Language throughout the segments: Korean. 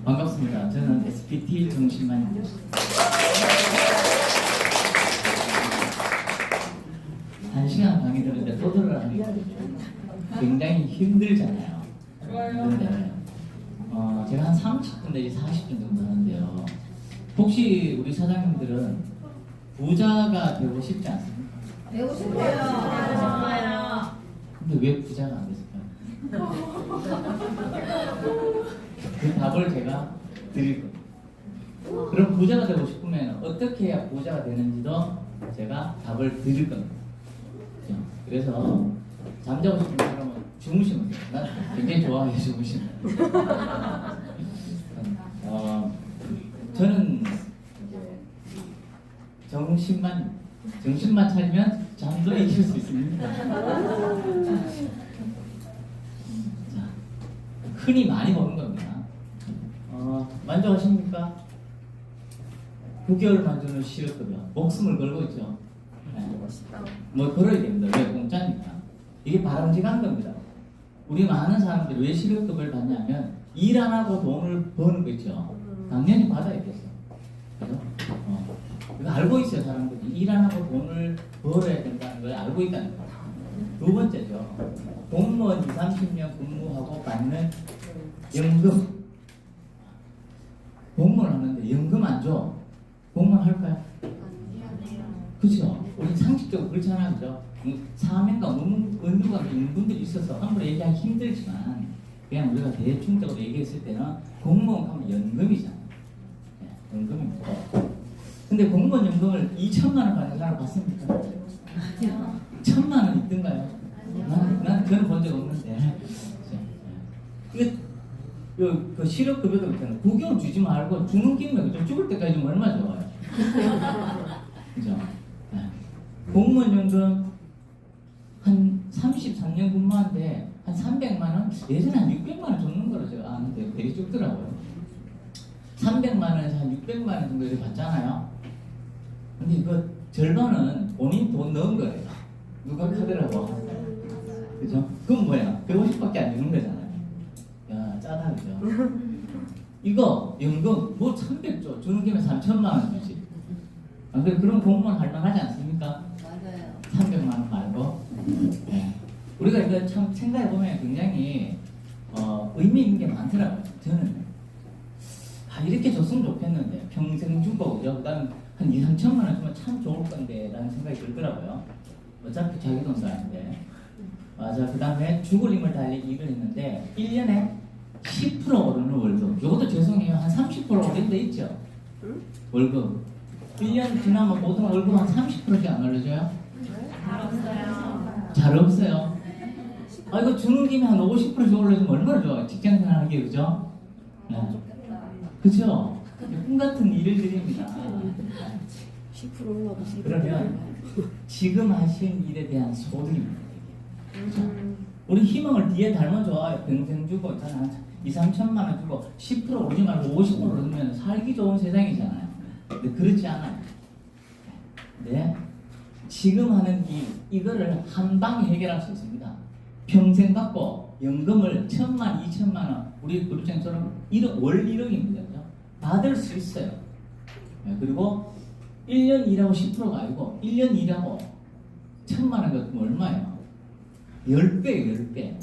반갑습니다. 저는 SPT 정신만입니다. 한 시간 강의 들었는데 또 들으라니까 굉장히 힘들잖아요. 힘들잖아요. 제가 한 30분 내지 40분 정도 하는데요. 혹시 우리 사장님들은 부자가 되고 싶지 않습니까? 되고 싶어요. 근데 왜 부자가 안 됐을까요? 그 답을 제가 드릴 겁니다. 그럼 부자가 되고 싶으면 어떻게 해야 부자가 되는지도 제가 답을 드릴 겁니다. 그래서 잠자고 싶은 사람은 주무시면 돼요. 난 굉장히 좋아해요, 주무시면. 저는 정신만 차리면 잠도 이길 수 있습니다. 자, 흔히 많이 보는 겁니다. 만족하십니까? 9개월만 주는 실업급여 목숨을 걸고 있죠. 네. 뭐 그래야 됩니다. 왜 공짜니까. 이게 바람직한 겁니다. 우리 많은 사람들이 왜 실업급여를 받냐면 일 안 하고 돈을 버는 거 있죠. 당연히 받아야겠어. 그죠? 이거 알고 있어요. 사람들이 일 안 하고 돈을 벌어야 된다는 걸 알고 있다는 거예요. 두 번째죠. 공무원 20, 30년 근무하고 받는 연금. 공무원 하는데 연금 안 줘. 공무원 할까요? 그죠? 우리 상식적으로 그렇잖아요. 그죠? 사명과 의무가 있는 분들이 있어서 함부로 얘기하기 힘들지만 그냥 우리가 대충적으로 얘기했을 때는 공무원 하면 연금이잖아요. 네, 연금입니다. 근데 공무원 연금을 2천만 원 받는 사람 봤습니까? 1,000만 원 있던가요? 난 그건 본 적 없는데. 이게 그 실업급여도 있잖아요. 9개월 주지 말고 주는 김에 좀 죽을 때까지 주면 얼마나 좋아요. 그죠? 네. 공무원 연금 한 33년 근무하는데 한 300만 원? 예전에 한 600만 원 줬는 거로 제가 아는데 되게 적더라고요. 300만 원에서 한 600만 원 정도 이렇게 받잖아요. 근데 이거 절반은 본인 돈 넣은 거예요. 누가 크더라고. 그죠? 그건 뭐야? 150밖에 안 주는 거잖아요. 야, 짜다, 그죠? 이거 연금 뭐 300조 주는 김에 3천만 원 주지. 그런 공무원 할만하지 않습니까? 맞아요. 300만 원 말고. 네. 우리가 이거 참 생각해 보면 굉장히 의미 있는 게 많더라고요. 저는 이렇게 줬으면 좋겠는데 평생 주고 그죠? 그다음 한 2, 3천만 원 주면 참 좋을 건데 라는 생각이 들더라고요. 어차피 자기 돈도 아닌데. 맞아. 그 다음에 죽을 힘을 다해 일을 했는데 1년에 10% 오르는 월급. 이것도 죄송해요. 한 30% 오른 데 있죠? 월급. 1년 지나면 보통 월급 한 30%씩 안 올려줘요? 잘 없어요. 잘 없어요. 이거 주는 김에 한 50%씩 올려주면 얼마나 좋아요. 직장 생활하기, 그죠? 네. 그죠? 꿈 같은 일을 드립니다. 10% 올라도 그러면 지금 하신 일에 대한 소득입니다. 그죠? 우리 희망을 뒤에 달면 좋아요. 평생 주고, 한 2, 3천만 원 주고 10% 오르지 말고 50% 오르면 살기 좋은 세상이잖아요. 근데 그렇지 않아요. 네. 지금 하는 이거를 한 방에 해결할 수 있습니다. 평생 받고 연금을 1,000만, 2천만 원, 우리 그룹장처럼 월 1억입니다. 그죠? 받을 수 있어요. 네. 그리고 1년 일하고 10%가 아니고 1년 일하고 1,000만 원 같으면 얼마예요? 10배예요, 10배.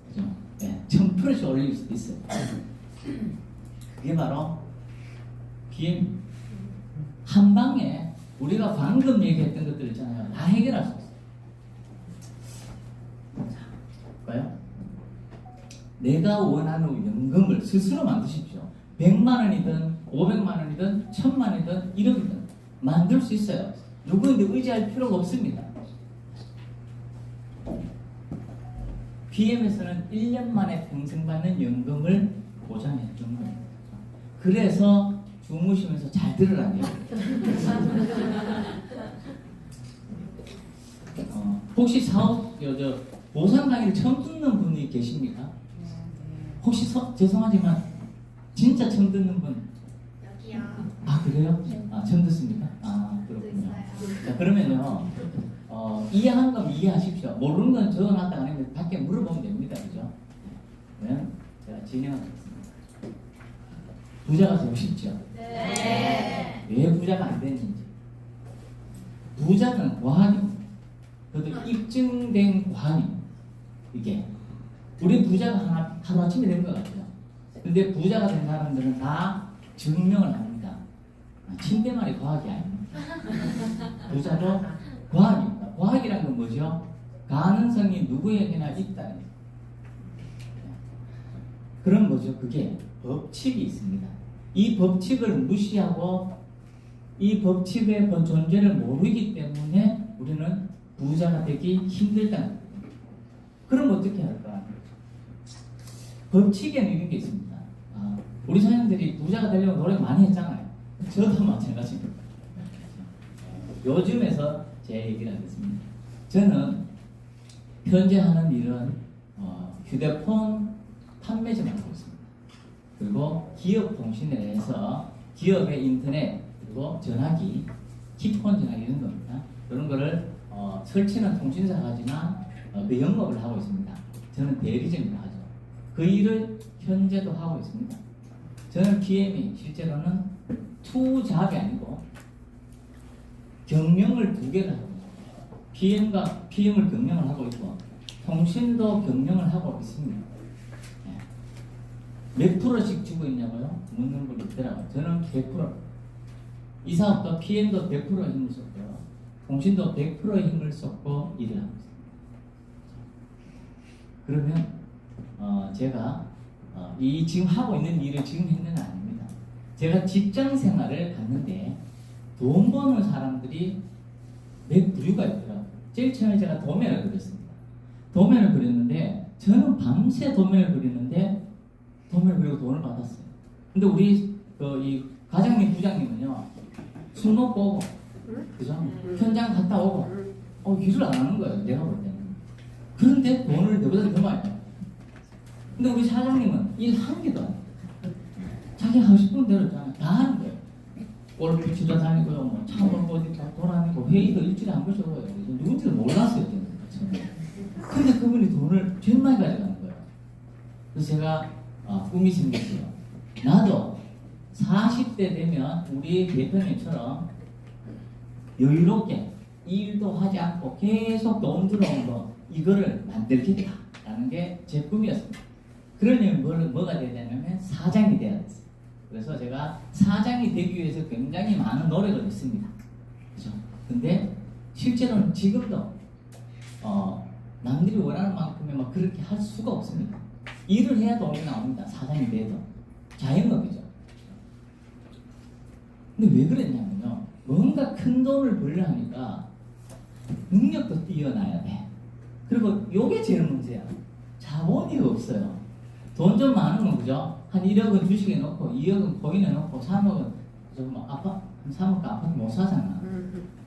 그죠? 네. 1000%씩 올릴 수도 있어요. 그게 바로 BM. 한 방에 우리가 방금 얘기했던 것들 있잖아요. 다 해결할 수 있어요. 자, 볼까요? 내가 원하는 연금을 스스로 만드십시오. 100만 원이든 500만 원이든 1000만 원이든 1억이든 만들 수 있어요. 누구한테 의지할 필요가 없습니다. BM에서는 1년 만에 평생 받는 연금을 보장해 준 겁니다. 그래서 주무시면서 잘 들으라고요. 혹시 보상 강의를 처음 듣는 분이 계십니까? 혹시 죄송하지만 진짜 처음 듣는 분? 여기요. 그래요? 네. 처음 듣습니까? 그렇군요. 자, 자, 그러면요. 이해한 건 이해하십시오. 모르는 건 적어놨다가 아니면 밖에 물어보면 됩니다. 그죠? 그러면 제가 진행하겠습니다. 부자가 되고 싶죠? 네. 왜 부자가 안 되는지. 부자는 과학입니다. 그것도 입증된 과학입니다. 이게. 우리 부자가 하루아침에 된 것 같아요. 근데 부자가 된 사람들은 다 증명을 합니다. 침대만이 과학이 아닙니다. 부자도 과학입니다. 과학이란 건 뭐죠? 가능성이 누구에게나 있다는 거죠. 그런 거죠. 그게 법칙이 있습니다. 이 법칙을 무시하고 이 법칙의 존재를 모르기 때문에 우리는 부자가 되기 힘들다는 거예요. 그럼 어떻게 할까? 법칙에는 이런 게 있습니다. 우리 사람들이 부자가 되려고 노력 많이 했잖아요. 저도 마찬가지입니다. 요즘에서 제 얘기를 하겠습니다. 저는 현재 하는 일은 휴대폰 판매점을 하고 있습니다. 그리고 기업 통신에 대해서 기업의 인터넷 그리고 전화기, 키폰 전화기 이런 겁니다. 그런 거를 설치는 통신사가 하지만 그 영업을 하고 있습니다. 저는 대리점을 하죠. 그 일을 현재도 하고 있습니다. 저는 PM이 실제로는 투잡이 아니고 경영을 2개를 하고 있습니다. PM을 경영을 하고 있고 통신도 경영을 하고 있습니다. 몇 프로씩 주고 있냐고요? 묻는 걸 있더라고요. 저는 100%. 이 사업도 PM도 100% 힘을 쏟고요. 통신도 100%의 힘을 쏟고 일을 하고 있습니다. 그러면 제가 이 지금 하고 있는 일을 지금 했는 아닙니다. 제가 직장 생활을 갔는데 돈 버는 사람들이 몇 부류가 있더라고요. 제일 처음에 제가 도면을 그렸습니다. 도면을 그렸는데 저는 밤새 도면을 그리는데 도면을 그리고 돈을 받았어요. 근데 우리 이 과장님, 부장님은요 술 먹고 오고 그죠? 현장 갔다 오고 일을 안 하는 거예요. 내가 볼 때는. 그런데 돈을 내보다 더 많이 받아요. 근데 우리 사장님은 일 한 개도 안 해요. 자기 하고 싶은 대로 다 하는 거예요. 골프 치러 다니고요, 뭐 차 몰고 어디 돌아다니고 회의도 일주일에 한 번씩 오고요. 누군지를 몰랐어요. 근데 그분이 돈을 제일 많이 가져가는 거예요. 그래서 제가 꿈이 생겼어요. 나도 40대 되면 우리 대표님처럼 여유롭게 일도 하지 않고 계속 돈 들어온 거 이거를 만들겠다라는 게 제 꿈이었습니다. 그러려면 뭐가 되냐면 사장이 돼야 됐어요. 그래서 제가 사장이 되기 위해서 굉장히 많은 노력을 했습니다. 그죠? 근데 실제로는 지금도 남들이 원하는 만큼의 막 그렇게 할 수가 없습니다. 일을 해야 돈이 나옵니다. 사장이 돼도 자영업이죠. 근데 왜 그랬냐면요. 뭔가 큰 돈을 벌려 하니까 능력도 뛰어나야 돼. 그리고 요게 제일 문제야. 자본이 없어요. 돈 좀 많으면 그죠? 한 1억은 주식에 넣고 2억은 코인에 넣고 3억은 그죠? 뭐 3억 아파트 못 사잖아.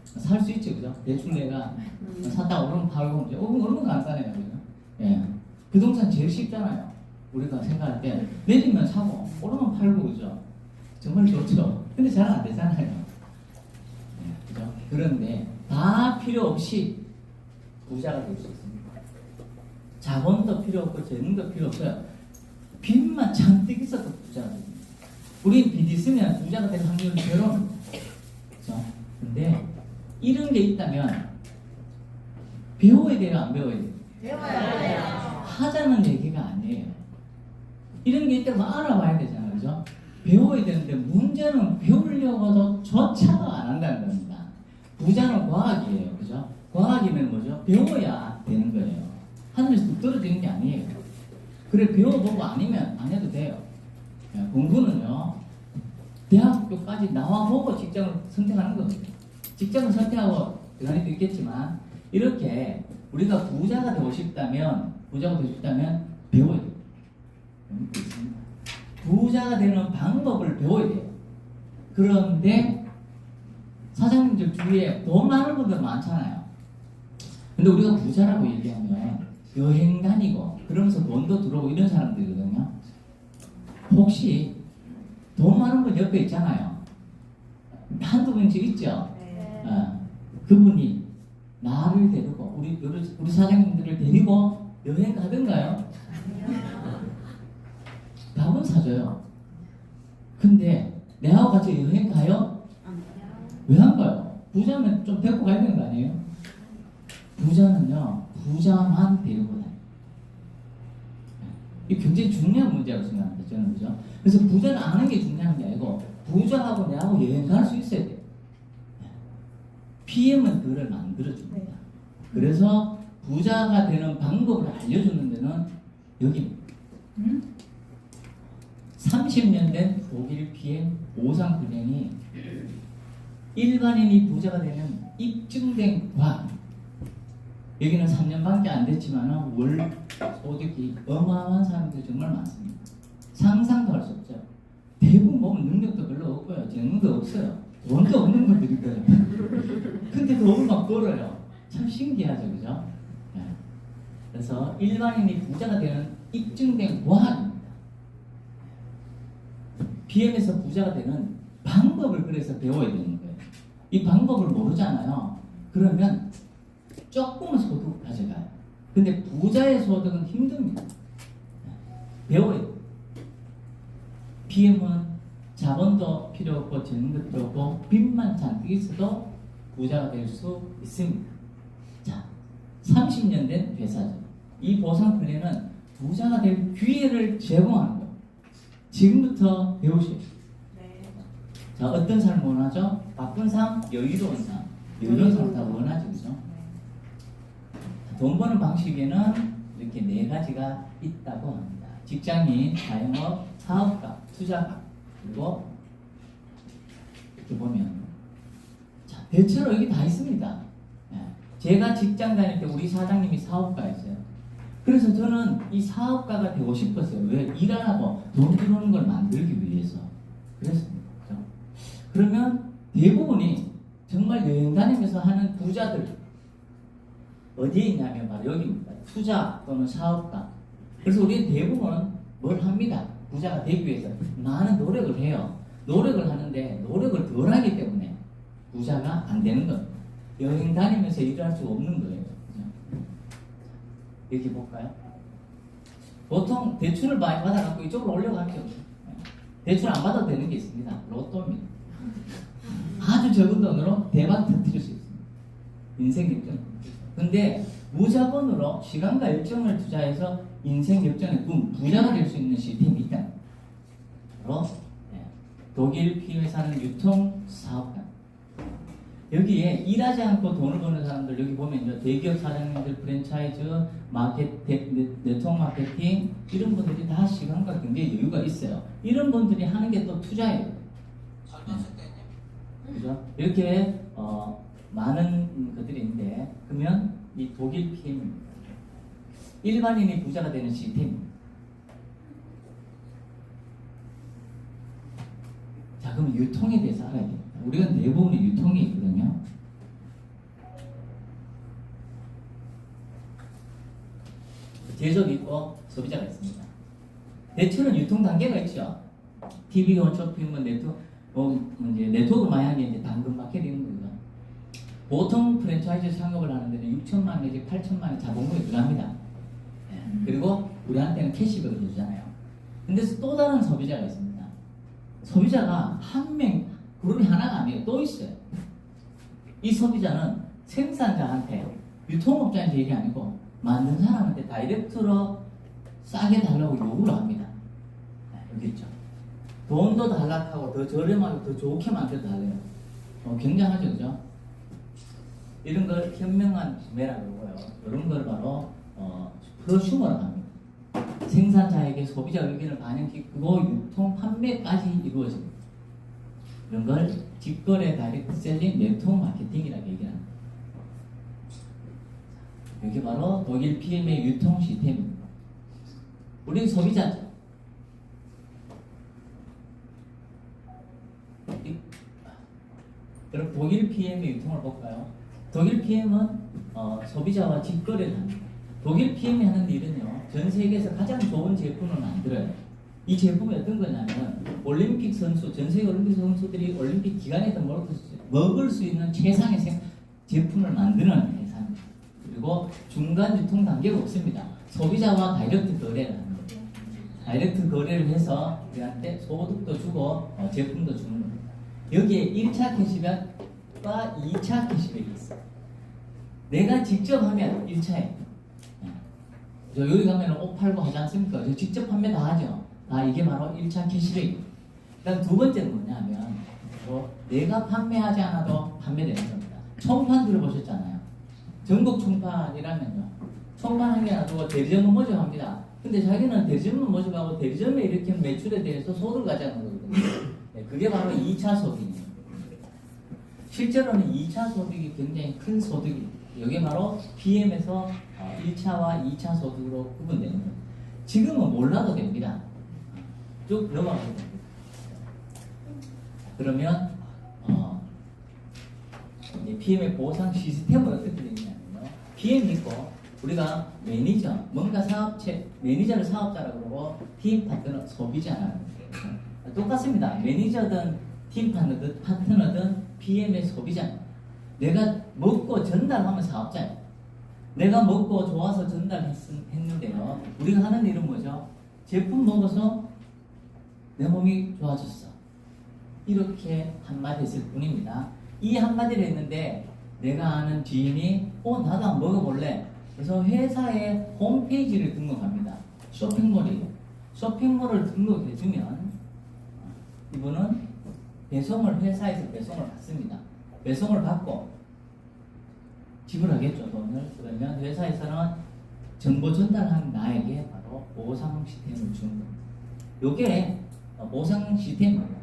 살 수 있지 그죠? 대충 내가 샀다 오르면 팔고 이제 오르면 간단해요. 그죠? 예. 부동산 제일 쉽잖아요. 우리가 생각할 때 내리면 사고 오르면 팔고 그죠? 정말 좋죠. 근데 잘 안 되잖아요. 예, 그죠? 그런데 다 필요 없이 부자가 될 수 있습니다. 자본도 필요 없고 재능도 필요 없어요. 빚만 잔뜩 있어도 부자가 됩니다. 우리 빚 있으면 부자가 될 확률이 제로입니다. 그죠? 근데 이런 게 있다면 배워야 돼요, 안 배워야 돼요? 배워야 돼요. 하자는 얘기가 아니에요. 이런 게 있다면 알아봐야 되잖아요, 그죠? 배워야 되는데 문제는 배우려고도 조차도 안 한다는 겁니다. 부자는 과학이에요, 그죠? 과학이면 뭐죠? 배워야 되는 거예요. 하늘에서 뚝 떨어지는 게 아니에요. 그래 배워보고 아니면 안 해도 돼요. 공부는요 대학교까지 나와보고 직장을 선택하는 거거든요. 직장을 선택하고 대단히도 있겠지만 이렇게 우리가 부자가 되고 싶다면 배워야 돼요. 부자가 되는 방법을 배워야 돼요. 그런데 사장님들 주위에 돈 많은 분들 많잖아요. 근데 우리가 부자라고 얘기하면 여행 다니고 그러면서 돈도 들어오고 이런 사람들이거든요. 혹시 돈 많은 분 옆에 있잖아요. 한두 명씩 있죠? 네. 그분이 나를 데리고 우리 사장님들을 데리고 여행 가던가요? 답은 사줘요. 근데 내하고 같이 여행 가요? 왜 안 가요? 부자면 좀 데리고 가야 되는 거 아니에요? 부자는요, 부자만 데리고 다녀요. 이 굉장히 중요한 문제라고 생각합니다. 저는 그죠? 그래서 부자를 아는 게 중요한 게 아니고 부자하고 내하고 여행 갈 수 있어야 돼요. PM은 그걸 만들어줍니다. 그래서 부자가 되는 방법을 알려주는 데는 여기입니다. 30년 된 독일 PM 오상훈이 일반인이 부자가 되는 입증된 과학. 여기는 3년밖에 안 됐지만 월 소득이 어마어마한 사람들이 정말 많습니다. 상상도 할 수 없죠. 대부분 보면 능력도 별로 없고요. 재능도 없어요. 돈도 없는 분들일 거예요. 근데 돈을 막 벌어요. 참 신기하죠, 그죠? 네. 그래서 일반인이 부자가 되는 입증된 과학입니다. PM에서 부자가 되는 방법을 그래서 배워야 되는 거예요. 이 방법을 모르잖아요. 그러면 조금은 소득을 가져가요. 근데 부자의 소득은 힘듭니다. 배워야 돼요. PM은 자본도 필요 없고 재능도 필요 없고 빚만 잔뜩 있어도 부자가 될 수 있습니다. 자, 30년 된 회사죠. 이 보상 플랜은 부자가 될 기회를 제공하는 거예요. 지금부터 배우세요. 자, 어떤 삶을 원하죠? 바쁜 삶, 여유로운 삶. 여유로운 삶 다 원하죠, 그죠? 돈 버는 방식에는 이렇게 4가지가 있다고 합니다. 직장인, 자영업, 사업가, 투자가. 그리고 이렇게 보면 자, 대체로 여기 다 있습니다. 제가 직장 다닐 때 우리 사장님이 사업가였어요. 그래서 저는 이 사업가가 되고 싶었어요. 왜? 일 안 하고 돈 들어오는 걸 만들기 위해서. 그랬습니다. 그렇죠? 그러면 대부분이 정말 여행 다니면서 하는 부자들 어디에 있냐면 바로 여기입니다. 투자 또는 사업가. 그래서 우리 대부분은 뭘 합니다. 부자가 되기 위해서 많은 노력을 해요. 노력을 하는데 노력을 덜 하기 때문에 부자가 안 되는 겁니다. 여행 다니면서 일을 할 수 없는 거예요. 이렇게 볼까요? 보통 대출을 많이 받아갖고 이쪽으로 올려가죠. 대출 안 받아도 되는 게 있습니다. 로또입니다. 아주 적은 돈으로 대박 터뜨릴 수 있습니다. 인생 역전. 근데 무자본으로 시간과 열정을 투자해서 인생 역전의 꿈, 부자가 될 수 있는 시스템이 있다. 바로 독일 PM에서는 유통사업가. 여기에 일하지 않고 돈을 버는 사람들 여기 보면 이제 대기업 사장님들, 프랜차이즈, 네트워크 마케팅 이런 분들이 다 시간과 경제에 여유가 있어요. 이런 분들이 하는 게 또 투자예요. 그죠? 이렇게 많은 것들이 있는데 그러면 이 독일 PM입니다. 일반인이 부자가 되는 시스템입니다. 자, 그럼 유통에 대해서 알아야 됩니다. 우리가 대부분의 유통이 있거든요. 제조업이 있고 소비자가 있습니다. 대체로는 유통 단계가 있죠. TV, 홈쇼핑, 네트워크 마약이 이제 당근 마케팅 거죠. 보통 프랜차이즈 창업을 하는 데는 6천만 내지 8천만의 자본금이 들어갑니다. 그리고 우리한테는 캐시백을 주잖아요. 근데 또 다른 소비자가 있습니다. 소비자가 한 명, 그룹이 하나가 아니에요. 또 있어요. 이 소비자는 생산자한테, 유통업자한테 얘기 아니고 만든 사람한테 다이렉트로 싸게 달라고 요구를 합니다. 여기 있죠. 돈도 달라고 더 저렴하고 더 좋게 만들어 달래요. 굉장하죠, 그죠? 이런 걸 현명한 구매라고 그러고요. 이런 걸 바로 프로슈머라고 합니다. 생산자에게 소비자 의견을 반영시키고 유통, 판매까지 이루어집니다. 이런 걸 직거래 다이렉트 셀링 네트워크 마케팅이라고 얘기합니다. 이게 바로 독일 PM의 유통 시스템입니다. 우리는 소비자죠. 그럼 독일 PM의 유통을 볼까요? 독일 PM은 소비자와 직거래를 합니다. 독일 PM이 하는 일은요, 전 세계에서 가장 좋은 제품을 만들어요. 이 제품이 어떤 거냐면, 올림픽 선수, 전 세계 올림픽 선수들이 올림픽 기간에 먹을 수 있는 최상의 제품을 만드는 회사입니다. 그리고 중간 유통 단계가 없습니다. 소비자와 다이렉트 거래를 하는 거죠. 다이렉트 거래를 해서 우리한테 소득도 주고 제품도 주는 겁니다. 여기에 1차 캐시백과 2차 캐시백이 있어요. 내가 직접 하면 1차에 저 여기 가면 옷 팔고 하지 않습니까? 저 직접 판매 다 하죠. 이게 바로 1차 캐시백이에요. 그다음 두 번째는 뭐냐면 내가 판매하지 않아도 판매되는 겁니다. 총판 들어보셨잖아요. 전국 총판이라면요. 총판 하게 놔두고 대리점은 모집합니다. 근데 자기는 대리점은 모집하고 대리점에 이렇게 매출에 대해서 소득을 가져가는 거거든요. 네, 그게 바로 2차 소득이에요. 실제로는 2차 소득이 굉장히 큰 소득이에요. 이게 바로 PM에서 1차와 2차 소득으로 구분되는 거예요. 지금은 몰라도 됩니다. 쭉 넘어가도 됩니다. 그러면 이제 PM의 보상 시스템은 어떻게 되냐면요. PM이 있고 우리가 매니저, 뭔가 사업체, 매니저를 사업자라고 그러고 팀 파트너, 소비자라는 거예요. 똑같습니다. 매니저든 팀 파트너든 PM의 소비자. 내가 먹고 전달하면 사업자예요. 내가 먹고 좋아서 전달했는데요. 우리가 하는 일은 뭐죠? 제품 먹어서 내 몸이 좋아졌어. 이렇게 한마디 했을 뿐입니다. 이 한마디를 했는데 내가 아는 지인이 나도 한번 먹어볼래. 그래서 회사의 홈페이지를 등록합니다. 쇼핑몰이에요. 쇼핑몰을 등록해주면 이분은 회사에서 배송을 받습니다. 배송을 받고 지불하겠죠, 돈을. 그러면 회사에서는 정보 전달한 나에게 바로 보상 시스템을 주는 겁니다. 이게 보상 시스템입니다.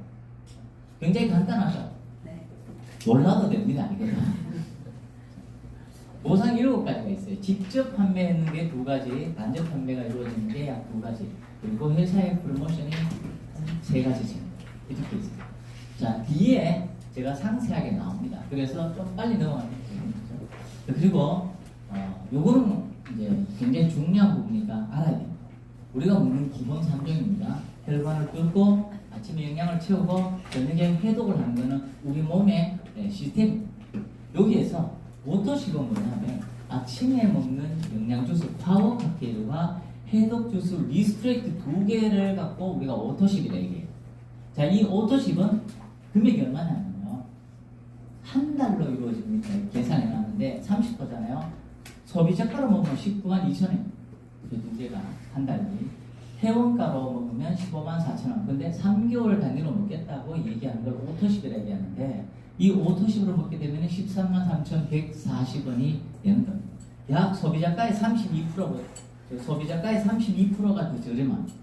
굉장히 간단하죠? 네. 몰라도 됩니다, 이거. 보상 7가지가 있어요. 직접 판매하는 게 2가지, 간접 판매가 이루어지는 게 약 2가지, 그리고 회사의 프로모션이 3가지 정도 이렇게 있습니다. 자, 뒤에 제가 상세하게 나옵니다. 그래서 좀 빨리 넘어가겠습니다. 그리고 요거는 이제 굉장히 중요한 부분이니까 알아야 됩니다. 우리가 먹는 기본 3종입니다. 혈관을 뚫고 아침에 영양을 채우고 저녁에 해독을 하는 것은 우리 몸의 시스템입니다. 여기에서 오토식은 뭐냐면 아침에 먹는 영양주스 파워 칵테일과 해독주스 리스트레이트 2개를 갖고 우리가 오토식이라 얘기해요. 자, 이 오토식은 금액이 얼마냐면요, 한 달로 이루어집니다. 계산해 놨는데 30%잖아요. 소비자가로 먹으면 19만 2천원. 그 2개가 한 달이. 회원가로 먹으면 15만 4천원. 근데 3개월 단위로 먹겠다고 얘기하는 걸 오토식이라 얘기하는데, 이 오토식으로 먹게 되면 13만 3,140원이 되는 겁니다. 약 소비자가의 32%가 더 저렴합니다.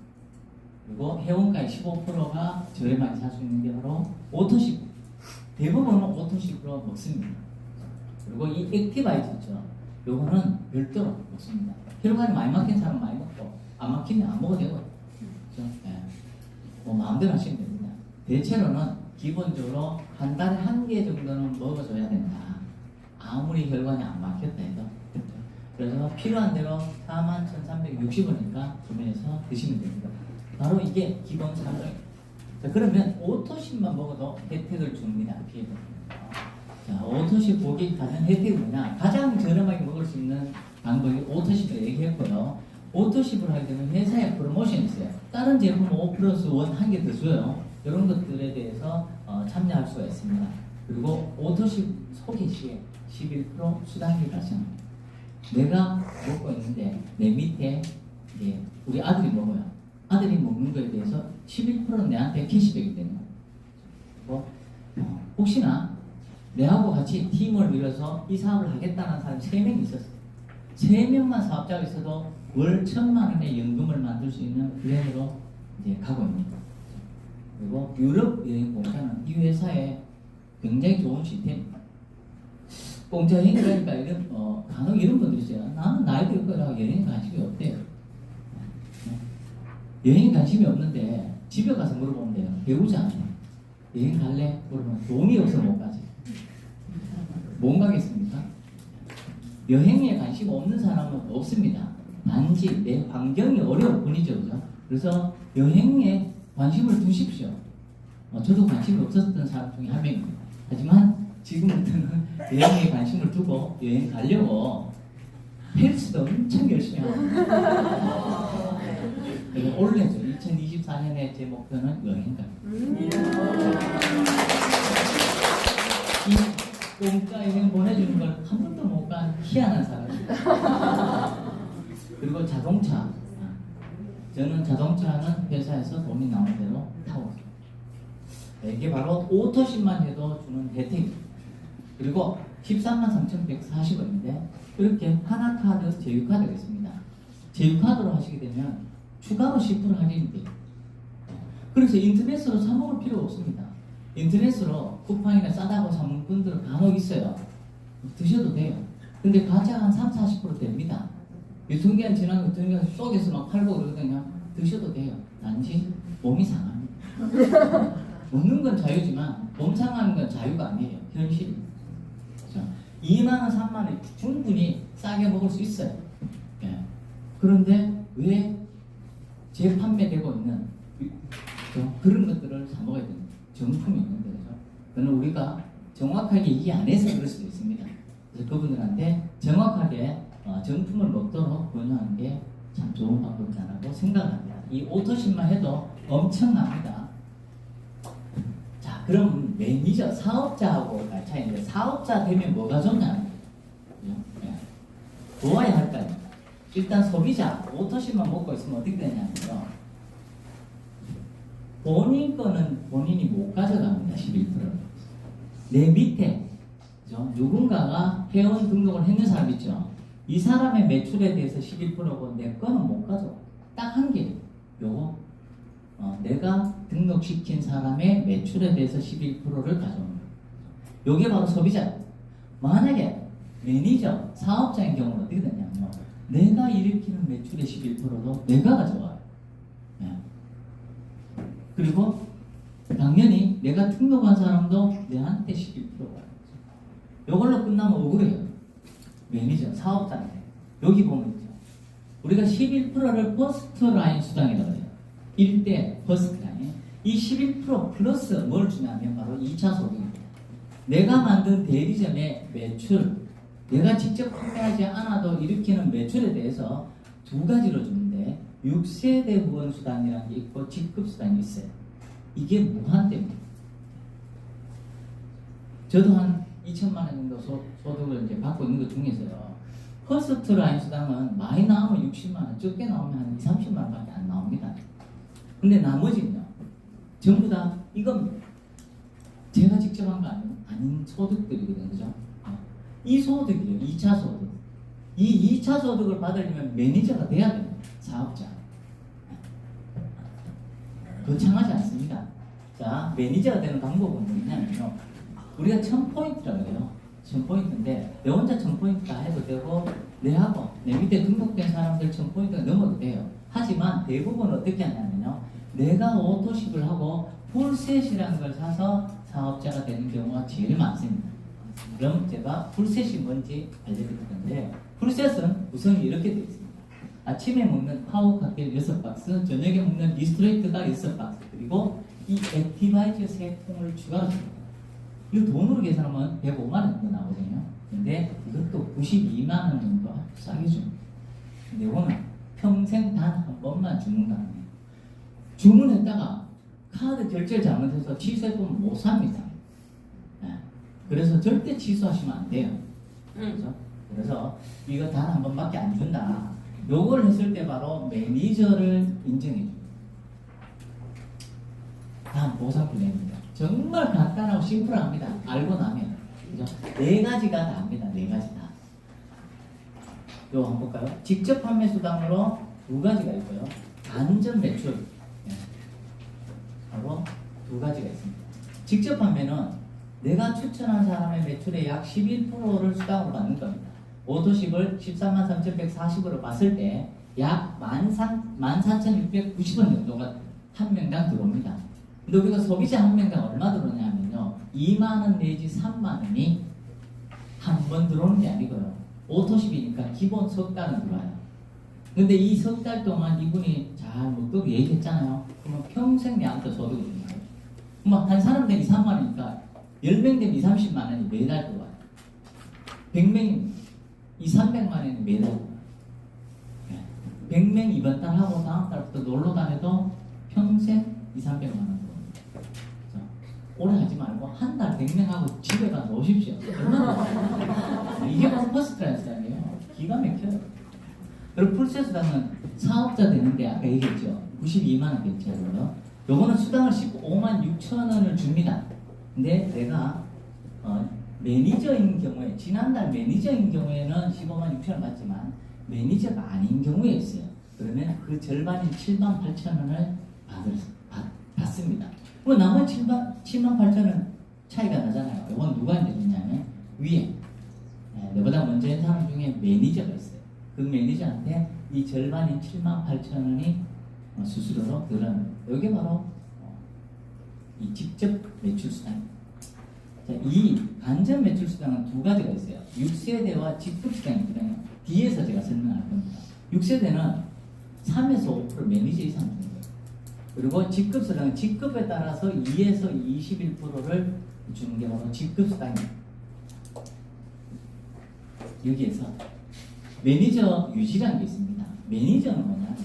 그리고 회원가의 15%가 저렴하게 살 수 있는 게 바로 오토식. 대부분은 오토식으로 먹습니다. 그리고 이 액티바이즈 있죠. 요거는 별도로 먹습니다. 혈관이 많이 막힌 사람은 많이 먹고 안 막히면 안 먹어도 되고, 그렇죠? 네. 마음대로 하시면 됩니다. 대체로는 기본적으로 한 달에 1개 정도는 먹어줘야 된다. 아무리 혈관이 안 막혔다 해도. 그렇죠? 그래서 필요한 대로 41,360원이니까 주문해서 드시면 됩니다. 바로 이게 기본 3종입니다. 자, 그러면 오토식만 먹어도 혜택을 줍니다. 자, 오토식 고객 받는 혜택이 뭐냐? 가장 저렴하게 먹을 수 있는 방법이 오토식을 얘기했고요. 오토식을 하게 되면 회사에 프로모션이 있어요. 다른 제품은 5+1 한 개 더 줘요. 이런 것들에 대해서 참여할 수가 있습니다. 그리고 오토식 소개 시에 11% 수당이 발생합니다. 내가 먹고 있는데 내 밑에 이제 우리 아들이 먹어요. 아들이 먹는 거에 대해서 11%는 내한테 캐시백이 되는 거예요. 그리고 혹시나 내하고 같이 팀을 이뤄서 이 사업을 하겠다는 사람이 3명이 있었어요. 3명만 사업자가 있어도 월 1,000만 원의 연금을 만들 수 있는 플랜으로 이제 가고 있는 거예요. 그리고 유럽 여행공사는 이 회사에 굉장히 좋은 시스템입니다. 공짜 여행이라니까 간혹 이런 분들이 있어요. 나는 나이도 있고 여행 관심이 없대요. 여행 관심이 없는데 집에 가서 물어보면 돼요. 배우지 않아요. 여행 갈래? 물어보면 돈이 없어 못 가지. 못 가겠습니까? 여행에 관심 없는 사람은 없습니다. 단지 내 환경이 어려울 뿐이죠. 그죠? 그래서 여행에 관심을 두십시오. 저도 관심이 없었던 사람 중에 한 명입니다. 하지만 지금부터는 여행에 관심을 두고 여행 가려고 헬스도 엄청 열심히 하고 그리고 올해죠. 2024년에 제 목표는 여행 가요. 이 공짜 여행 보내주는 걸 한 번도 못 간 희한한 사람이에요. 그리고 자동차. 저는 자동차는 회사에서 돈이 나오는 대로 타고 있어요. 이게 바로 오토십만 해도 주는 혜택입니다. 그리고 133,140원인데 이렇게 하나카드, 제휴카드가 있습니다. 제휴카드로 하시게 되면 추가로 10% 할인이 돼요. 그래서 인터넷으로 사 먹을 필요 없습니다. 인터넷으로 쿠팡이나 싸다고 사는 분들은 간혹 있어요. 드셔도 돼요. 근데 가짜 한 30-40% 됩니다. 유통기한 지나면 유통기한 속에서 막 팔고 그러거든요. 드셔도 돼요. 단지 몸이 상합니다. 먹는 건 자유지만 몸 상하는 건 자유가 아니에요. 현실입니다. 2만원, 3만원 충분히 싸게 먹을 수 있어요. 예. 그런데 왜 재판매되고 있는 그런 것들을 사 먹어야 됩니다. 정품이 있는데, 그죠? 그는 우리가 정확하게 이해 안 해서 그럴 수도 있습니다. 그래서 그분들한테 정확하게 정품을 먹도록 권유하는 게 참 좋은 방법이라고 생각합니다. 이 오토십만 해도 엄청납니다. 자, 그럼 매니저, 사업자하고 차이인데 사업자 되면 뭐가 좋냐? 네. 좋아야 할까요? 일단 소비자, 오토십만 먹고 있으면 어떻게 되냐면요. 본인 거는 본인이 못 가져갑니다. 11%를. 내 밑에 그죠? 누군가가 회원 등록을 했는 사람 있죠. 이 사람의 매출에 대해서 11%고 내 거는 못 가져. 딱 한 개. 요거 내가 등록시킨 사람의 매출에 대해서 11%를 가져오는 거예요. 요게 바로 소비자. 만약에 매니저, 사업자인 경우는 어떻게 되냐면요. 내가 일으키는 매출의 11%도 내가 가져와요. 네. 그리고 당연히 내가 등록한 사람도 내한테 11%가 요걸로 끝나면 억울해요. 매니저, 사업자인데 여기 보면 있죠. 우리가 11%를 퍼스트 라인 수당이라고 해요. 1대 퍼스트 라인. 이 11% 플러스 뭘 주냐면 바로 2차 소득입니다. 내가 만든 대리점의 매출, 내가 직접 판매하지 않아도 일으키는 매출에 대해서 두 가지로 주는데 6세대 후원 수당이라는 게 있고 직급 수당이 있어요. 이게 무한대입니다. 저도 한 2천만 원 정도 소득을 이제 받고 있는 것 중에서요. 퍼스트 라인 수당은 많이 나오면 60만 원, 적게 나오면 한 2, 30만 원밖에 안 나옵니다. 근데 나머지는요. 전부 다 이건 제가 직접 한 거 아닌 소득들이거든요. 그죠? 이 소득이에요. 2차 소득. 이 2차 소득을 받으려면 매니저가 돼야 됩니다. 사업자. 거창하지 않습니다. 자, 매니저가 되는 방법은 뭐냐면요. 우리가 1000포인트라고 해요. 1000포인트인데 내 혼자 1000포인트 다 해도 되고 내하고 내 밑에 등록된 사람들 1000포인트가 넘어도 돼요. 하지만 대부분 어떻게 하냐면요. 내가 오토십을 하고 풀셋이라는 걸 사서 사업자가 되는 경우가 제일 많습니다. 그럼 제가 풀셋이 뭔지 알려드릴 건데 풀셋은 구성이 이렇게 되어 있습니다. 아침에 먹는 파워 칵테일 6박스, 저녁에 먹는 리스트레이트가 6박스, 그리고 이 액티바이저 3통을 추가로 줍니다. 이거 돈으로 계산하면 105만 원 정도 나오거든요. 근데 이것도 92만 원 정도 싸게 줍니다. 근데 이거는 평생 단 한 번만 주는 거 아니에요. 주문했다가 카드 결제를 잘못해서 취소해보면 못 삽니다. 네. 그래서 절대 취소하시면 안 돼요. 그렇죠? 그래서 이거 단 한 번밖에 안 준다. 요걸 했을 때 바로 매니저를 인정해 줍니다. 다음 보상 플랜입니다. 정말 간단하고 심플합니다. 알고 나면. 그죠? 4가지가 다입니다. 4가지 다. 요 한번 볼까요? 직접 판매 수당으로 2가지가 있고요. 반전 매출. 네. 하고 2가지가 있습니다. 직접 판매는 내가 추천한 사람의 매출의 약 11%를 수당으로 받는 겁니다. 오토십을 143,140으로 봤을 때 약 14,690원 정도가 한 명당 들어옵니다. 근데 우리가 소비자 한 명당 얼마 들어오냐면요. 2만원 내지 3만원이 한 번 들어오는 게 아니고요. 오토십이니까 기본 석 달은 들어와요. 근데 이 석 달 동안 이분이 잘 먹도록 얘기했잖아요. 그러면 평생 내한테 소득을 줍니다. 뭐 한 사람 대기 3만원이니까 10명 되면 2, 30만 원이 매달 들어와요. 100명이면 2, 300만 원이 매달 들어와요. 100명 이번 달 하고 다음 달부터 놀러 다녀도 평생 2, 300만 원 들어옵니다. 자, 오래 하지 말고 한 달 100명 하고 집에 가서 오십시오. 얼마나 이게 바로 퍼스트 클래스예요. 기가 막혀요. 그리고 풀세 수당은 사업자 되는데 아까 얘기했죠. 92만 원 괜찮아요. 요거는 수당을 15만 6천 원을 줍니다. 근데 내가 매니저인 경우에 지난달 매니저인 경우에는 15만 6천 원 받지만 매니저가 아닌 경우에 있어요. 그러면 그 절반인 7만 8천 원을 받습니다. 그럼 나머지 7만 8천 원 차이가 나잖아요. 이건 누가 이제 주냐면 위에 내보다 먼저 한 사람 중에 매니저가 있어요. 그 매니저한테 이 절반인 7만 8천 원이 수수료로 들어가는 이게 바로 이 직접 매출 수당입니다. 자, 이 간접 매출 수당은 두 가지가 있어요. 6세대와 직급 수당이거든요. 뒤에서 제가 설명할 겁니다. 6세대는 3에서 5% 매니저 이상 주는 거예요. 그리고 직급 수당은 직급에 따라서 2에서 21%를 주는 게 바로 직급 수당입니다. 여기에서 매니저 유지라는 게 있습니다. 매니저는 뭐냐면요.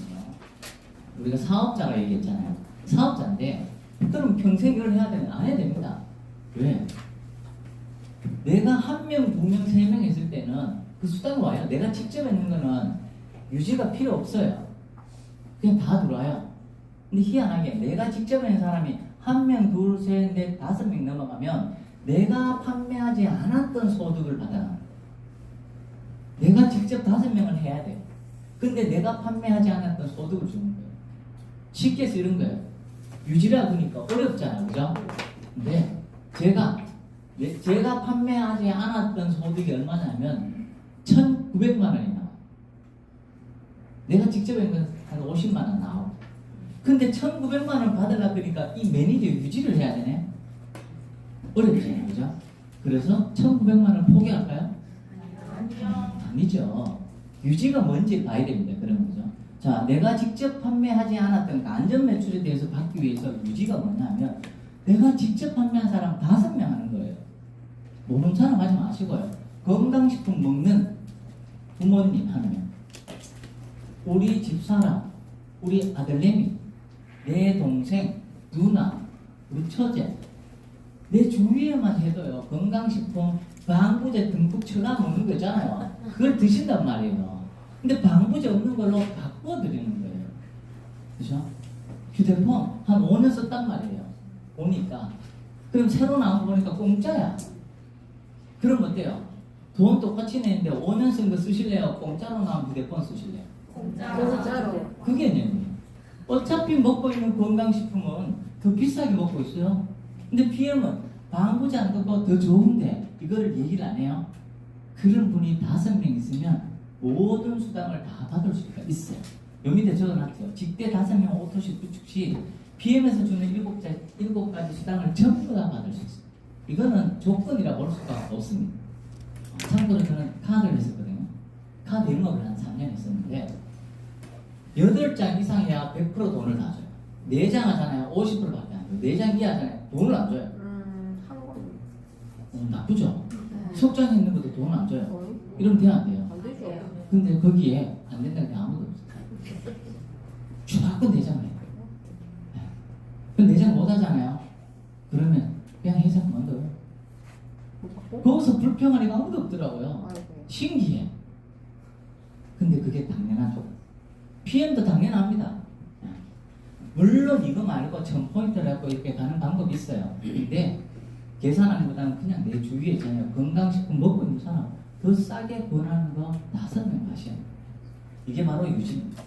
우리가 사업자가 얘기했잖아요. 사업자인데 그럼 평생 이걸 해야 되면 안 해야 됩니다. 왜? 내가 한 명, 두 명, 세 명 했을 때는 그 수당이 와요. 내가 직접 했는 거는 유지가 필요 없어요. 그냥 다 들어와요. 근데 희한하게 내가 직접 하는 사람이 한 명, 둘, 셋, 넷, 5명 넘어가면 내가 판매하지 않았던 소득을 받아요. 내가 직접 5명을 해야 돼요. 근데 내가 판매하지 않았던 소득을 주는 거예요. 쉽게 해서 이런 거예요. 유지라 보니까 어렵잖아요. 그죠? 근데 제가 판매하지 않았던 소득이 얼마냐면 1,900만 원이 나와요. 내가 직접 한 건 한 50만 원 나오고. 근데 1,900만 원 받으려고 그러니까 이 매니저 유지를 해야 되네? 어렵잖아요. 그죠? 그래서 1,900만 원 포기할까요? 아니죠. 유지가 뭔지 봐야 됩니다. 그런 거죠. 자, 내가 직접 판매하지 않았던 그 안전 매출에 대해서 받기 위해서 유지가 뭐냐면 내가 직접 판매한 사람 5명 하는 거예요. 모르는 사람 하지 마시고요. 건강식품 먹는 부모님 하면 우리 집사람, 우리 아들내미, 내 동생, 누나, 우리 처제 내 주위에만 해도요. 건강식품 방부제 듬뿍 쳐가 먹는 거 있잖아요. 그걸 드신단 말이에요. 근데 방부제 없는 걸로 바꿔드리는 거예요. 그죠? 휴대폰 한 5년 썼단 말이에요. 보니까. 그럼 새로 나온 거 보니까 공짜야. 그럼 어때요? 돈 똑같이 내는데 5년 쓴 거 쓰실래요? 공짜로 나온 휴대폰 쓰실래요? 공짜로. 그게 개념이에요. 어차피 먹고 있는 건강식품은 더 비싸게 먹고 있어요. 근데 PM은 방부제 안 듣고 더 좋은데 이거를 얘기를 안 해요. 그런 분이 5명 있으면 모든 수당을 다 받을 수가 있어요. 여기 밑에 적어놨죠. 직대 5명 오토시 구축시 PM에서 주는 7가지 수당을 전부 다 받을 수 있어요. 이거는 조건이라 볼 수가 없습니다. 참고로 저는 카드를 했었거든요. 카드 영업을 한 3년 했었는데 8장 이상이야 100% 돈을 다 줘요. 4장 하잖아요. 50%밖에 안 줘요. 4장 이하잖아요. 돈을 안 줘요. 나쁘죠? 네. 속장에 있는 것도 돈 안 줘요. 이러면 돼야 안 돼요? 안 되죠. 근데 거기에 안 된다는 게 아무도 없어요. 무조건 내장을 해요. 그럼 내장 못 하잖아요. 그러면 그냥 회사 그만둬요. 거기서 불평하니까 아무도 없더라고요. 신기해. 근데 그게 당연하죠. PM도 당연합니다. 물론 이거 말고 1000포인트를 갖고 이렇게 가는 방법이 있어요. 근데 계산하는 것보다는 그냥 내 주위에 있잖아요. 건강식품 먹고 있는 사람 더 싸게 권하는 거 5명 마셔요. 이게 바로 유지입니다.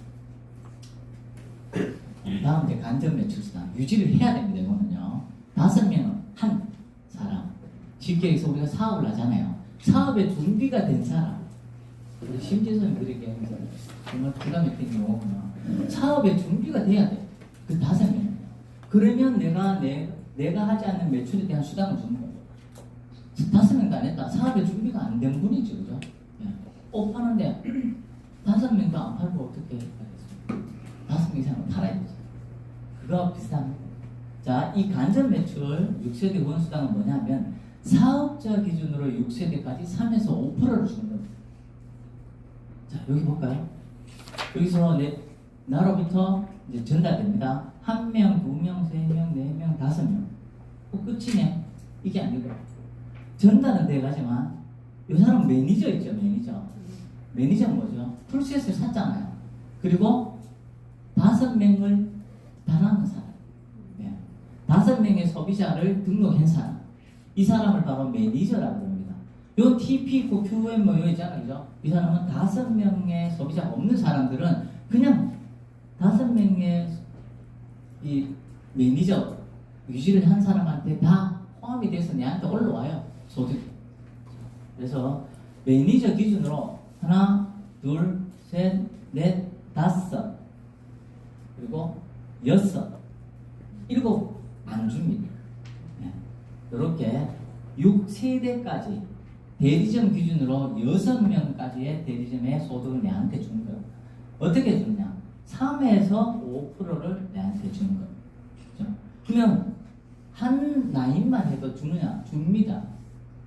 다음 이제 간접 매출 수당. 유지를 해야 됩니다. 이거는요. 5명은 한 사람. 쉽게 해서 우리가 사업을 하잖아요. 사업에 준비가 된 사람. 우리 심지선이 그렇게 정말 기가 막힌 경우구나. 사업에 준비가 돼야 돼. 그 5명은요. 그러면 내가 하지 않는 매출에 대한 수당을 주는 거죠. 5명도 안 했다. 사업에 준비가 안 된 분이죠. 그죠? 옷 파는데 5명도 안 팔고 어떻게 하겠습니까? 5명 이상은 팔아야 되죠. 그거와 비슷합니다. 자, 이 간접 매출 6세대 후원수당은 뭐냐면 사업자 기준으로 6세대까지 3에서 5%를 주는 겁니다. 자, 여기 볼까요? 여기서 나로부터 이제 전달됩니다. 1명, 2명, 3명, 4명, 5명. 끝이네. 이게 아니고. 전달은 네 가지만, 이 사람은 매니저 있죠, 매니저. 매니저는 뭐죠? 풀셋을 샀잖아요. 그리고 5명을 달아난 사람. 5명의 소비자를 등록한 사람. 이 사람을 바로 매니저라고 합니다. 요 TP 있고 QM 뭐 이거 있잖아요. 그죠? 이 사람은 5명의 소비자가 없는 사람들은 그냥 5명의 이 매니저 유지를 한 사람한테 다 포함이 돼서 내한테 올라와요. 소득. 그래서 매니저 기준으로 하나, 둘, 셋, 넷, 다섯, 그리고 6, 7 안 줍니다. 이렇게 6세대까지 대리점 기준으로 6명까지의 대리점의 소득을 내한테 주는 거예요. 어떻게 주느냐? 3에서 5%를 내한테 주는 거예요. 그렇죠? 그러면 한 라인만 해도 주느냐? 줍니다.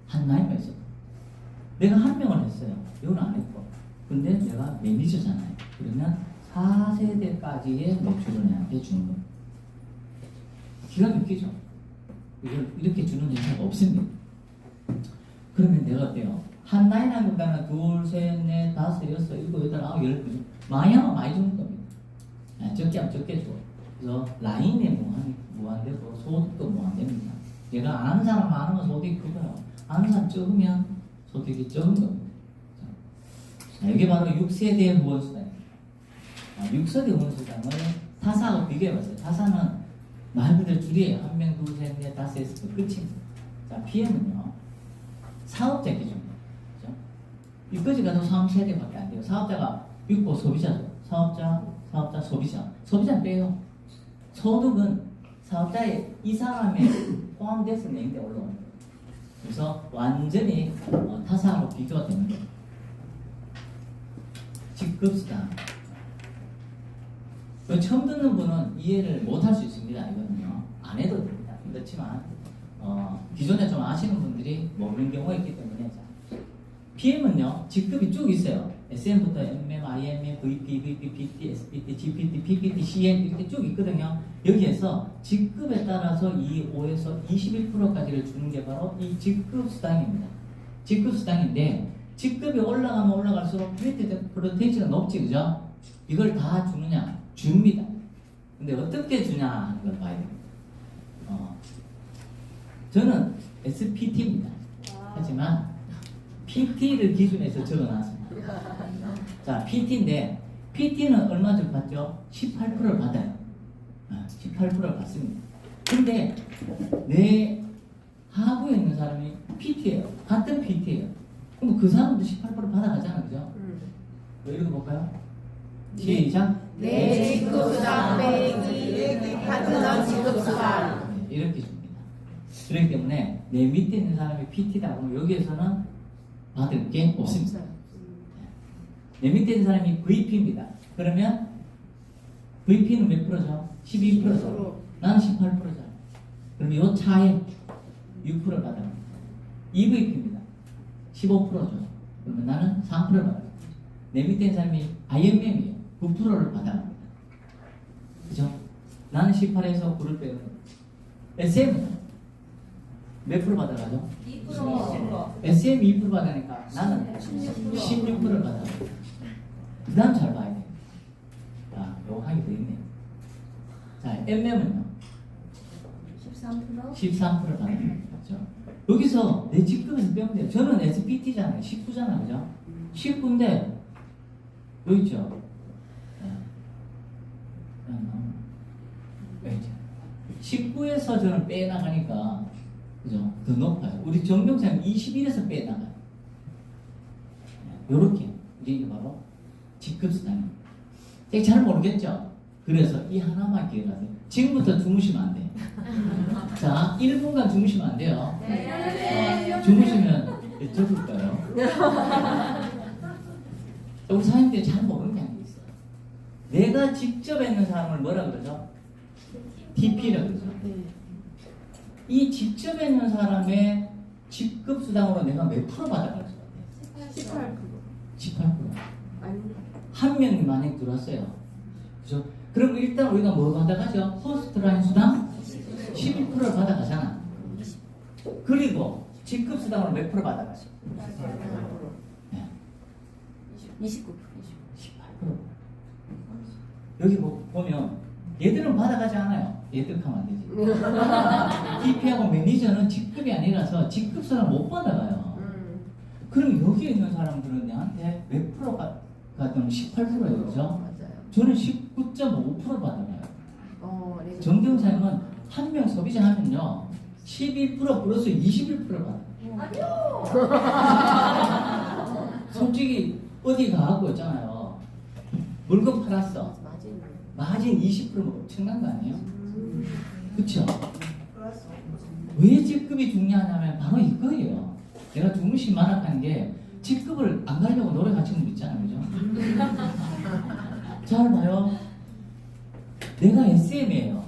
한 라인만 있어도. 내가 한 명을 했어요. 이건 안 했고. 근데 내가 매니저잖아요. 그러면 4세대까지의 매출을 내한테 주는 거예요. 기가 막히죠? 이걸 이렇게 주는 회사가 없습니다. 그러면 내가 어때요? 한 라인 한 것보다는 둘, 셋, 넷, 다섯, 여섯, 일곱, 여덟, 아홉, 열, 많이 하면 많이 주는 겁니다. 적게 하면 적게 줘. 그래서 라인에 무한되고 소득도 무한됩니다. 내가 아는 사람 많으면 소득이 크고요. 아는 사람 적으면 소득이 적은 겁니다. 자, 이게 바로 6세대 후원수당입니다. 6세대 후원수당을 타사하고 비교해봤어요. 타사는 말 그대로 줄이에요. 1명, 둘, 셋, 넷, 다섯, 여섯, 끝입니다. 자, PM은요, 사업자 기준입니다. 그죠? 이까지 가도 3세대밖에 안 돼요. 사업자가 6보 소비자죠. 사업자, 소비자. 소비자는 빼요. 소득은 사업자의 이 사람에 포함돼서 내는데 올라오는 거예요. 그래서 완전히 타사하고 비교가 되는 거예요. 직급수당. 처음 듣는 분은 이해를 못 할 수 있습니다. 이거는요. 안 해도 됩니다. 그렇지만 기존에 좀 아시는 분들이 모르는 경우가 있기 때문에 자, PM은요. 직급이 쭉 있어요. SM부터 MM, IMM, VP, VP, PT, SPT, GPT, PPT, CM 이렇게 쭉 있거든요. 여기에서 직급에 따라서 이 5에서 21%까지를 주는 게 바로 이 직급수당입니다. 직급수당인데 직급이 올라가면 올라갈수록 프로테이지가 높지, 그죠? 이걸 다 주느냐? 줍니다. 근데 어떻게 주냐 하는 걸 봐야 됩니다. 저는 SPT입니다. 하지만 PT를 기준해서 적어놨습니다. 자, PT인데 PT는 얼마 좀 받죠? 18%를 받아요. 18%를 받습니다. 근데 내 하부에 있는 사람이 PT예요. 같은 PT예요. 그럼 그 사람도 18% 받아가잖아, 그죠? 읽어볼까요? 시작. 내 직급수당 빼기 파트너 직급수당. 이렇게 줍니다. 그렇기 때문에 내 밑에 있는 사람이 PT다 그러면 여기에서는 받을 게 없습니다. 내 밑에 있는 사람이 VP입니다. 그러면 VP는 몇 프로죠? 12%죠. 나는 18%죠. 그럼 이 차에 6%를 받아갑니다. EVP입니다. 15%죠. 그러면 나는 3%를 받아갑니다. 내 밑에 있는 사람이 IMM이에요. 9%를 받아갑니다. 그죠? 나는 18에서 9를 빼는 거예요. SM은 몇 프로 받아가죠? 2%. SM 2% 받으니까 나는 16%를 받아갑니다. 그 다음 잘 봐야 돼요. 자, 요거 하기 더 있네요. 자, MM은요? 13%를 받아갑니다. 그죠? 여기서 내 직급에서 빼면 돼요. 저는 SPT잖아요. 19잖아요. 그죠? 19인데, 여기 있죠? 19에서 저는 빼나가니까, 그죠? 더 높아요. 우리 정경사님 21에서 빼나가요. 요렇게. 이게 바로 직급수당입니다. 되게 잘 모르겠죠? 그래서 이 하나만 기억하세요. 지금부터 주무시면 안 돼요. 자, 1분간 주무시면 안 돼요. 주무시면 여쭤볼까요? 우리 사장님들이 잘 모르는 게 있어요. 내가 직접 했는 사람을 뭐라 그러죠? TP라고 그러죠. 이 직접 있는 사람의 직급 수당으로 내가 몇 프로 받아갈 수 같아요? 18%. 18%. 한 명이 만약 들어왔어요. 그죠? 그럼 일단 우리가 뭐 받아가죠? 퍼스트라인 수당 11%를 받아가잖아. 그리고 직급 수당으로 몇 프로 받아가죠? 네. 29%. 18%. 여기 보면 얘들은 받아가지 않아요. 얘들 가면 안 되지. DP하고 매니저는 직급이 아니라서 직급 수당 못 받아가요. 그럼 여기 있는 사람들은 내한테 몇 프로가 좀 18%예요, 그죠? 맞아요. 저는 19.5% 받아가요. 네. 정경사님은 한 명 소비자 하면요 11% 플러스 21% 받아요. 솔직히 어디 가고 있잖아요. 물건 팔았어. 마진 20%면 엄청난 거 아니에요? 그쵸? 왜 직급이 중요하냐면 바로 이거예요. 내가 중시 만학하는 게 직급을 안 가려고 노력하시는 분 있잖아요. 그죠? 잘 봐요. 내가 SM이에요.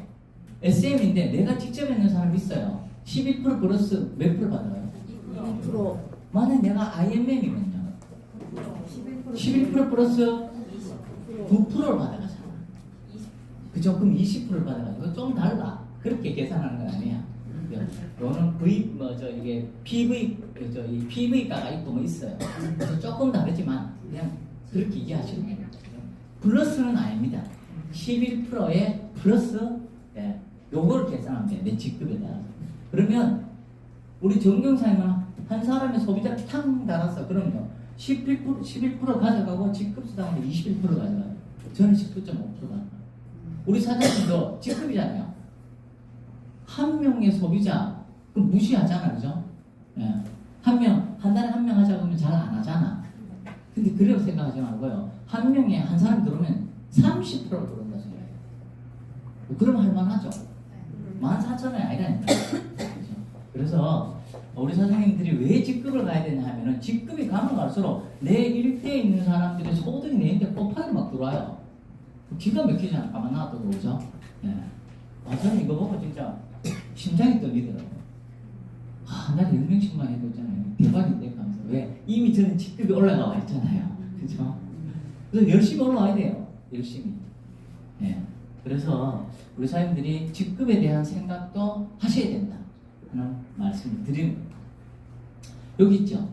SM인데 내가 직접 있는 사람 있어요. 12% 플러스 몇 프로 받아요? 2%. 만약 내가 IMM이면요. 11% 플러스 9%를 받아가잖아. 그죠? 그럼 20%를 받아가지고 좀 달라. 그렇게 계산하는 건 아니야. 너는 이게 이 PV가가 있고 뭐 있어요. 그래서 조금 다르지만 그냥 그렇게 이해하시면 돼요. 플러스는 아닙니다. 11%의 플러스, 네, 요걸 계산하면 돼요. 내 직급에 따라서. 그러면 우리 정경사님은 한 사람의 소비자 탕 달았어. 그럼요. 11% 가져가고 직급 수당으로 21% 가져가요. 저는 19.5% 가져가요. 우리 사장님도 직급이잖아요. 한 명의 소비자, 그 무시하잖아, 그죠? 예. 한 달에 한 명 하자 그러면 잘 안 하잖아. 근데 그래도 생각하지 말고요. 한 명에 한 사람 들어오면 30% 들어온다 생각해요. 그러면 할만하죠. 14,000원이 아니라니까. 그죠? 그래서 우리 선생님들이 왜 직급을 가야 되냐 하면은 직급이 가면 갈수록 내 일대에 있는 사람들의 소득이 내한테 곱하기 막 들어와요. 기가 막히잖아. 가만 놔둬도, 그죠? 예. 저는 이거 보고 진짜 심장이 떨리더라고요. 한 달에 10명씩만 해도 있잖아요. 대박인데, 하면서. 왜? 이미 저는 직급이 올라가 있잖아요. 그죠? 그래서 열심히 올라와야 돼요. 열심히. 예. 그래서 우리 사장님들이 직급에 대한 생각도 하셔야 된다 하는 말씀을 드립니다. 여기 있죠?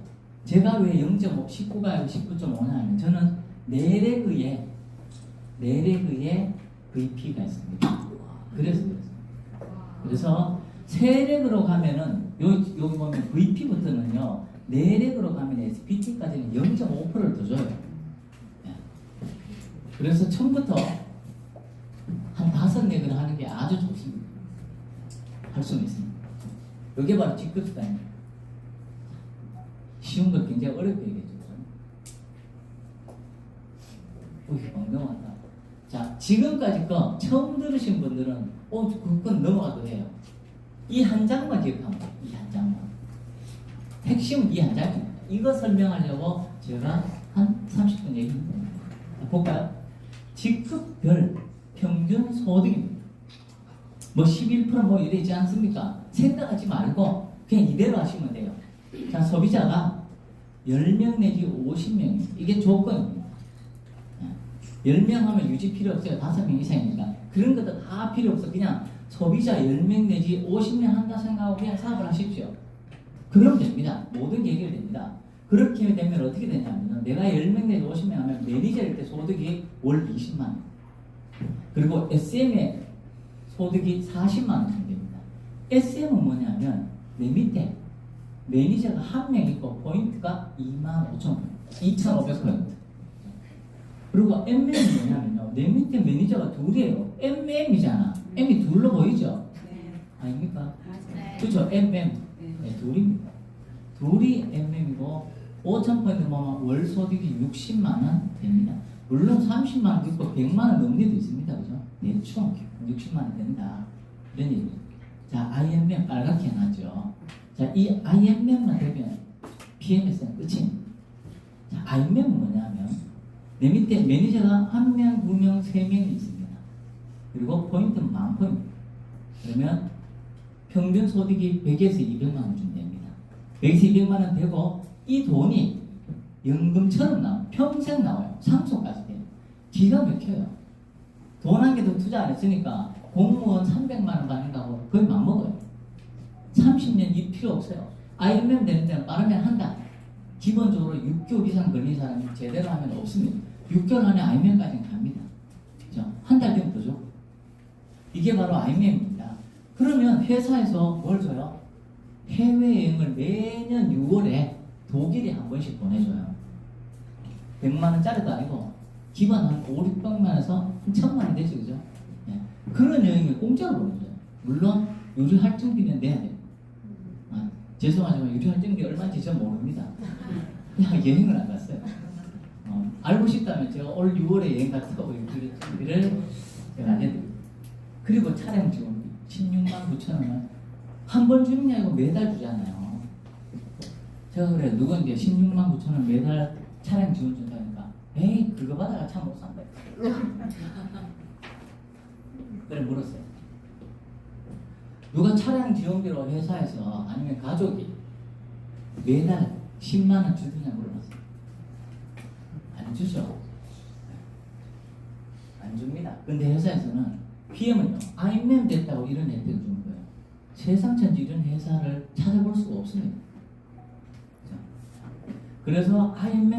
제가 왜 0.5, 19가 19.5냐 하면 저는 내레그에 VP가 있습니다. 그래서 세렉으로 가면은 여기 보면 VP부터는요, 내렉으로 가면 SPT까지는 0.5%를 더 줘요. 그래서 처음부터 한 5렉을 하는 게 아주 좋습니다. 할 수는 있습니다. 이게 바로 직급 수단입니다. 쉬운 걸 굉장히 어렵게 얘기해주죠. 넘어간다. 자, 지금까지 거 처음 들으신 분들은 그건 넘어가도 돼요. 이 한 장만 기억하면 돼요. 이 한 장만. 핵심은 이 한 장입니다. 이거 설명하려고 제가 한 30분 얘기했습니다. 볼까요? 직급별 평균 소득입니다. 뭐 11% 이러지 않습니까? 생각하지 말고 그냥 이대로 하시면 돼요. 자, 소비자가 10명 내지 50명입니다. 이게 조건입니다. 10명 하면 유지 필요 없어요. 5명 이상이니까. 그런 것도 다 필요 없어. 그냥 소비자 10명 내지 50명 한다 생각하고 그냥 사업을 하십시오. 그러면 됩니다. 모든 게 해결됩니다. 그렇게 되면 어떻게 되냐면 내가 10명 내지 50명 하면 매니저일 때 소득이 월 20만 원. 그리고 SM의 소득이 40만 원 정도 됩니다. SM은 뭐냐면 내 밑에 매니저가 한 명 있고 포인트가 25,500포인트. 그리고 MM은 뭐냐면요, 내 밑에 매니저가 둘이에요. MM이잖아. M이 둘로 보이죠? 네. 아닙니까? 네. 그렇죠? MM. 네, 둘입니다. 둘이 MM이고 5,000포인트 보면 월 소득이 60만 원 됩니다. 물론 30만 원 있고 100만 원 넘는 데도 있습니다. 그죠? 대충 60만 원 된다. 이런 얘기죠. 자, IMM 빨갛게 해놨죠. 자, 이 IMM만 되면 PMS는 끝입니다. 자, IMM은 뭐냐면 내 밑에 매니저가 1명, 2명, 3명이 있습니다. 그리고 포인트는 10,000포인트. 그러면 평균 소득이 100에서 200만 원 정도 됩니다. 100에서 200만 원 되고 이 돈이 연금처럼 나와요. 평생 나와요. 상속까지 돼요. 기가 막혀요. 돈 한 개도 투자 안 했으니까 공무원 300만 원 받는다고 거의 맘먹어요. 30년 이 필요 없어요. 아이엠엠 되는 데는 빠르면 한 달. 기본적으로 6개월 이상 걸린 사람이 제대로 하면 없습니다. 6개월 안에 아이엠엠까지는 갑니다. 그죠? 한 달 되면 되죠. 이게 바로 아이엠엠입니다. 그러면 회사에서 뭘 줘요? 해외여행을 매년 6월에 독일에 한 번씩 보내줘요. 100만 원짜리도 아니고 기본 한 5, 600만 원에서 한 1000만 원 되죠. 그죠? 예. 그런 여행을 공짜로 보내줘요. 물론 유류 할증비는 내야 돼요. 죄송하지만 유류 할증비 얼마인지 전 모릅니다. 그냥 여행을 안 갔어요. 알고 싶다면 제가 올 6월에 여행 갔다고 유류를 제가 알려드릴게요. 그리고 차량 지원비 16만 9천 원은 한 번 주는 게 아니고 매달 주잖아요. 제가 그래요. 누군데 16만 9천 원 매달 차량 지원 준다니까 에이 그거 받아가 차 못 산다. 그래 물었어요. 누가 차량 지원비로 회사에서 아니면 가족이 매달 10만 원 주느냐 물어봤어요. 안 주죠. 안 줍니다. 근데 회사에서는 PM은요 아이엠엠 됐다고 이런 혜택을 주는 거예요. 세상 천지 이런 회사를 찾아볼 수가 없습니다. 그래서 아이엠엠